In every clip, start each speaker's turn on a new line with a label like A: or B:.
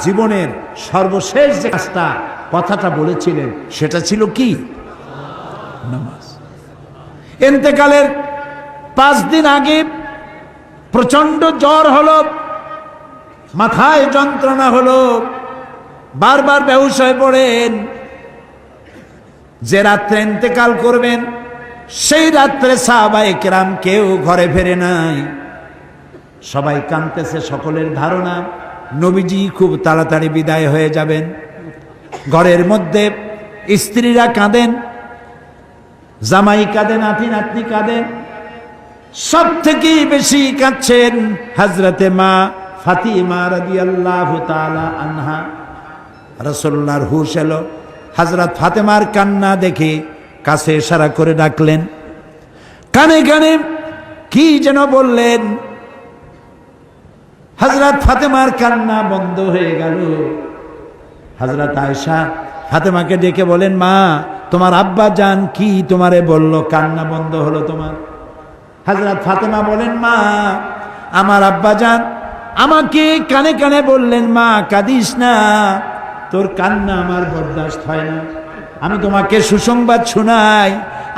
A: জীবনের সর্বশেষ যে কাজটা কথাটা বলেছিলেন সেটা ছিল কি? নামাজ। ইন্তেকালের 5 দিন আগে প্রচন্ড জ্বর হলো, মাথায় যন্ত্রণা হলো, বারবার বেহুশ হয়ে পড়েন। যে রাত্রে ইন্তেকাল করবেন সেই রাত্রে সাহাবায়ে কেরাম কেউ ঘরে ফেরে নাই, সবাই কাঁদতেছে। সকলের ধারণা নবীজি খুব তাড়াতাড়ি বিদায় হয়ে যাবেন। ঘরের মধ্যে স্ত্রীরা কাঁদেন, জামাই কাঁদেন, নাতি নাতনি কাঁদেন। সব থেকে বেশি কাঁদছেন হযরতে মা ফাতিমা রাদিয়াল্লাহু তাআলা আনহা। রাসূলুল্লাহর হুশ এলো, হযরত ফাতেমার কান্না দেখে কাছে ইশারা করে ডাকলেন, কানে কানে কি যেন বললেন। হযরত ফাতেমার কান্না বন্ধ হয়ে গেল। হযরত আয়েশা ফাতেমাকে ডেকে বলেন, মা তোমার আব্বা জান কি তোমারে বলল, কান্না বন্ধ হলো তোমার? হযরত ফাতেমা বলেন, মা আমার আব্বা জান আমাকে কানে কানে বললেন, মা কাঁদিস না, তোর কান্না আমার বরদাস্ত হয় না। আমি তোমাকে সুসংবাদ শোনাই,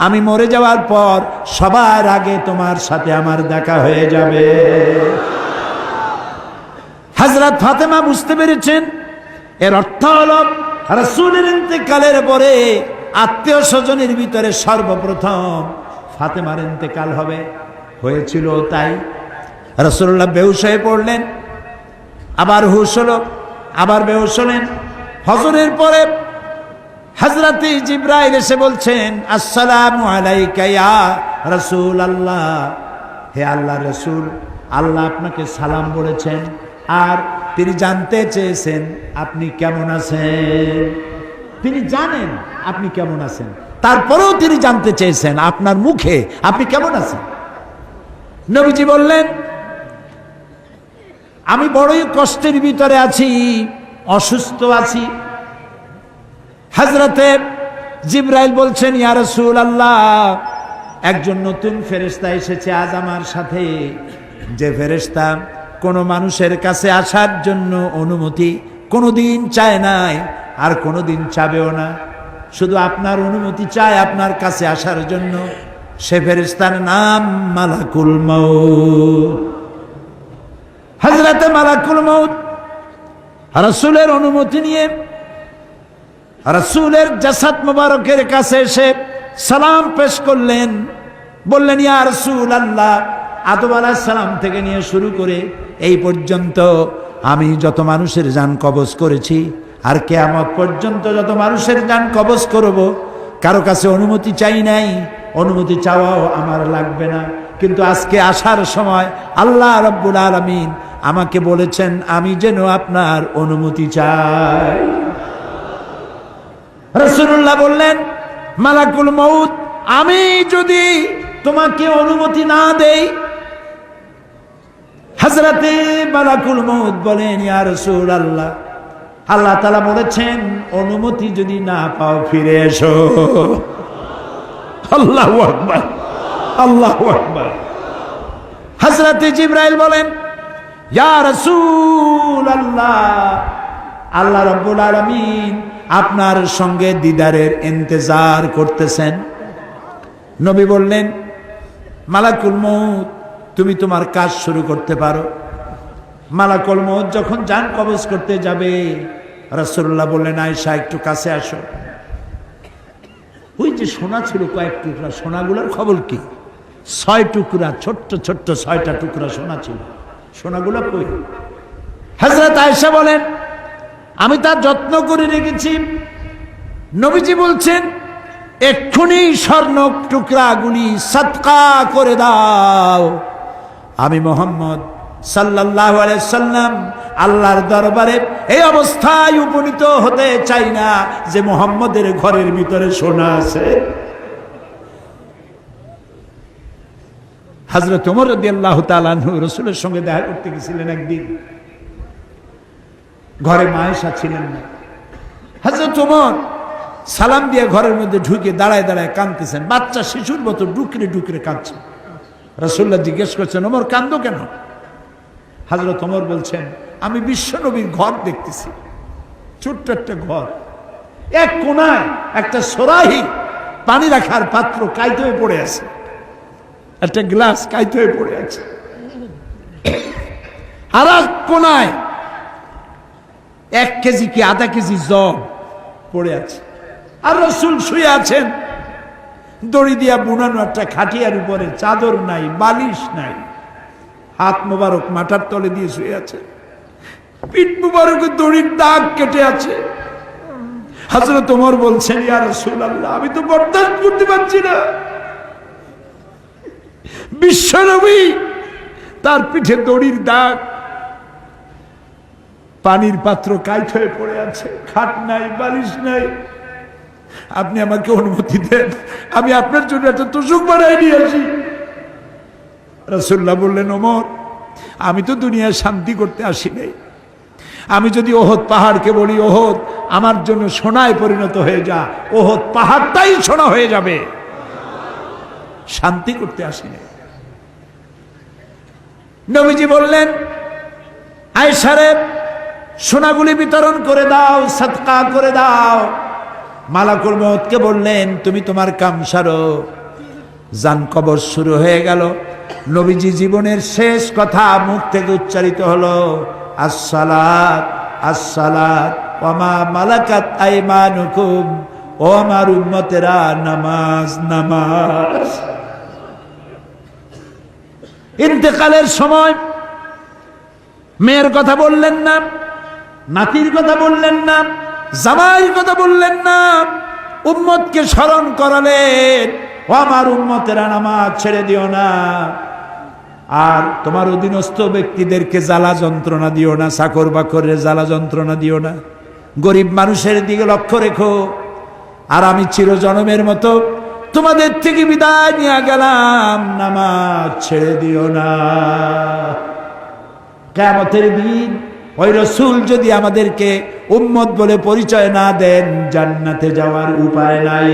A: আমি মরে যাওয়ার পর সবার আগে তোমার সাথে আমার দেখা হয়ে যাবে। হযরত ফাতেমা বুঝতে পেরেছেন এর অর্থ হলো রাসূলের ইন্তেকালের পরে আত্মীয় স্বজনের ভিতরে সর্বপ্রথম ফাতেমার ইন্তেকাল হবে। হয়েছিল তাই। রাসূলুল্লাহ বেহুশ হয়ে পড়লেন, আবার হুশ হলো, আবার বেহুশ হলেন। ফজরের পরে হযরতে জিবরাইল এসে বলছেন, আসসালামু আলাইকা ইয়া রাসূলুল্লাহ, হে আল্লাহর রাসূল, আল্লাহ আপনাকে সালাম বলেছেন আর তিনি জানতে চেয়েছেন আপনি কেমন আছেন। তিনি জানেন আপনি কেমন আছেন, তারপরেও তিনি জানতে চেয়েছেন আপনার মুখে আপনি কেমন আছেন। নবীজি বললেন, আমি বড়ই কষ্টের ভিতরে আছি, অসুস্থ আছি। হযরতে জিবরাইল বলছেন, ইয়া রাসূলুল্লাহ, একজন নতুন ফেরেশতা এসেছে আজ আমার সাথে, যে ফেরেশতা কোনো মানুষের কাছে আসার জন্য অনুমতি কোনোদিন চায় নাই আর কোনোদিন চাবেও না, শুধু আপনার অনুমতি চায় আপনার কাছে আসার জন্য। সে ফেরেশতার নাম মালাকুল মউত। হযরতে মালাকুল মউত রাসূলের অনুমতি নিয়ে রাসূলের জাসাদ মুবারকের কাছে এসে সালাম পেশ করলেন। বললেন, ইয়া রাসূলুল্লাহ, আদম আলাইহিস সালাম থেকে নিয়ে শুরু করে এই পর্যন্ত আমি যত মানুষের জান কবজ করেছি আর কিয়ামত পর্যন্ত যত মানুষের জান কবজ করব, কারো কাছে অনুমতি চাই নাই, অনুমতি চাওয়াও আমার লাগবে না। কিন্তু আজকে আসার সময় আল্লাহ রাব্বুল আলামিন আমাকে বলেছেন আমি যেন আপনার অনুমতি চাই। রাসূলুল্লাহ বললেন, মালাকুল মউত, আমি যদি তোমাকে অনুমতি না দেই? হযরতে মালাকুল মউত বলেন, ইয়া রাসূলুল্লাহ, আল্লাহ তাআলা বলেছেন অনুমতি যদি না পাও ফিরে এসো। আল্লাহু আকবার, আল্লাহু আকবার। হযরতে জিবরাইল বলেন, ইয়া রাসূলুল্লাহ, আল্লাহ রাব্বুল আলামিন আপনার সঙ্গে দিদারের ইন্তজার করতেছেন। নবী বললেন, মালাকুল মউত, তুমি তোমার কাজ শুরু করতে পারো। মালাকুল মউত যখন জান কবজ করতে যাবে, রাসূলুল্লাহ বললেন, আয়েশা একটু কাছে আসো। ওই যে সোনা ছিল কয়েক টুকরা, সোনাগুলোর খবর কি? 6 টুকরা, ছোট্ট ছোট্ট 6টা টুকরা সোনা ছিল, সোনাগুলো কই? হযরত আয়েশা বলেন, আমি তার যত্ন করে রেখেছি। নবীজি বলছেন, এক্ষুনি স্বর্ণ টুকরাগুলি সদকা করে দাও। আমি মুহাম্মদ সাল্লাল্লাহু আলাইহি সাল্লাম আল্লাহর দরবারে এই অবস্থায় উপনীত হতে চাই না যে মুহাম্মদের ঘরের ভিতরে সোনা আছে। হযরত ওমর রাদিয়াল্লাহু তাআলা আনহু রাসূলের সঙ্গে দেখা করতে গেছিলেন একদিন। ঘরে মা আয়েশা ছিলেন না। হযরত ওমর সালাম দিয়ে ঘরের মধ্যে ঢুকে দাঁড়ায় দাঁড়ায় কাঁদতেছেন, বাচ্চা শিশুর মতো ডুকরে ডুকরে কাঁদছে। রাসূলুল্লাহ জিজ্ঞেস করছেন, ওমর কান্দো কেন? হযরত ওমর বলছেন, আমি বিশ্বনবীর ঘর দেখতেছি, ছোট্ট একটা ঘর, এক কোনায় একটা সরাহি পানি রাখার পাত্র কাইতে হয়ে পড়ে আছে, একটা গ্লাস কাইতে হয়ে পড়ে আছে, আর এক কোনায় 1 কেজি কি আধা কেজি জব পড়ে আছে, আর রাসূল শুয়ে আছেন দড়ি দিয়া বুনানো একটা খাটিয়ার উপরে, চাদর নাই, বালিশ নাই, হাত মোবারক মাথার তলে দিয়ে শুয়ে আছে, পিঠ মোবারকে দড়ির দাগ কেটে আছে। হযরত ওমর বলছেন, ইয়া রাসূলুল্লাহ, আমি তো বরদাস্ত করতে পারছি না, বিশ্বনবী তার পিঠে দড়ির দাগ, পানির পাত্র কাইট হয়ে পড়ে আছে, খাট নাই, বালিশ নাই, আপনি আমাকে অনুমতি দেন, আমি আপনার জন্য একটা তোষক বানাই নিয়ে আসি। রাসূলুল্লাহ বললেন, ওমর, আমি তো দুনিয়ায় শান্তি করতে আসি নাই, আমি যদি ওহদ পাহাড়কে বলি ওহদ আমার জন্য সোনায় পরিণত হয়ে যা, ওহদ পাহাড়টাই সোনা হয়ে যাবে, শান্তি করতে আসি নাই। নবীজি বললেন, আয়েশারে সোনাগুলি বিতরণ করে দাও, সাদকা করে দাও। মালাকুল মউতকে বললেন, তুমি তোমার কাম সারো। জান কবর শুরু হয়ে গেল। নবীজি জীবনের শেষ কথা মুখ থেকে উচ্চারিত হলো, আসসালাত আসসালাত ওয়া মা মালাকাত আইমানুকুম, ও আমার উম্মতেরা, নামাজ নামাজ। ইন্তেকালের সময় মেয়ের কথা বললেন না, নাতির কথা বললেন না, জামাইয়ের কথা বললেন না, উম্মতকে স্মরণ করালেন, ও আমার উম্মতেরা, নামাজ ছেড়ে দিও না, আর তোমার অধীনস্থ ব্যক্তিদেরকে জ্বালা যন্ত্রণা দিও না, চাকর বাকরের জ্বালা যন্ত্রণা দিও না, গরিব মানুষের দিকে লক্ষ্য রেখো, আর আমি চিরজনমের মতো তোমাদের থেকে বিদায় নিয়ে গেলাম, নামাজ ছেড়ে দিও না। কিয়ামতের দিন ওই রাসূল যদি আমাদেরকে উম্মত বলে পরিচয় না দেন, জান্নাতে যাওয়ার উপায় নাই।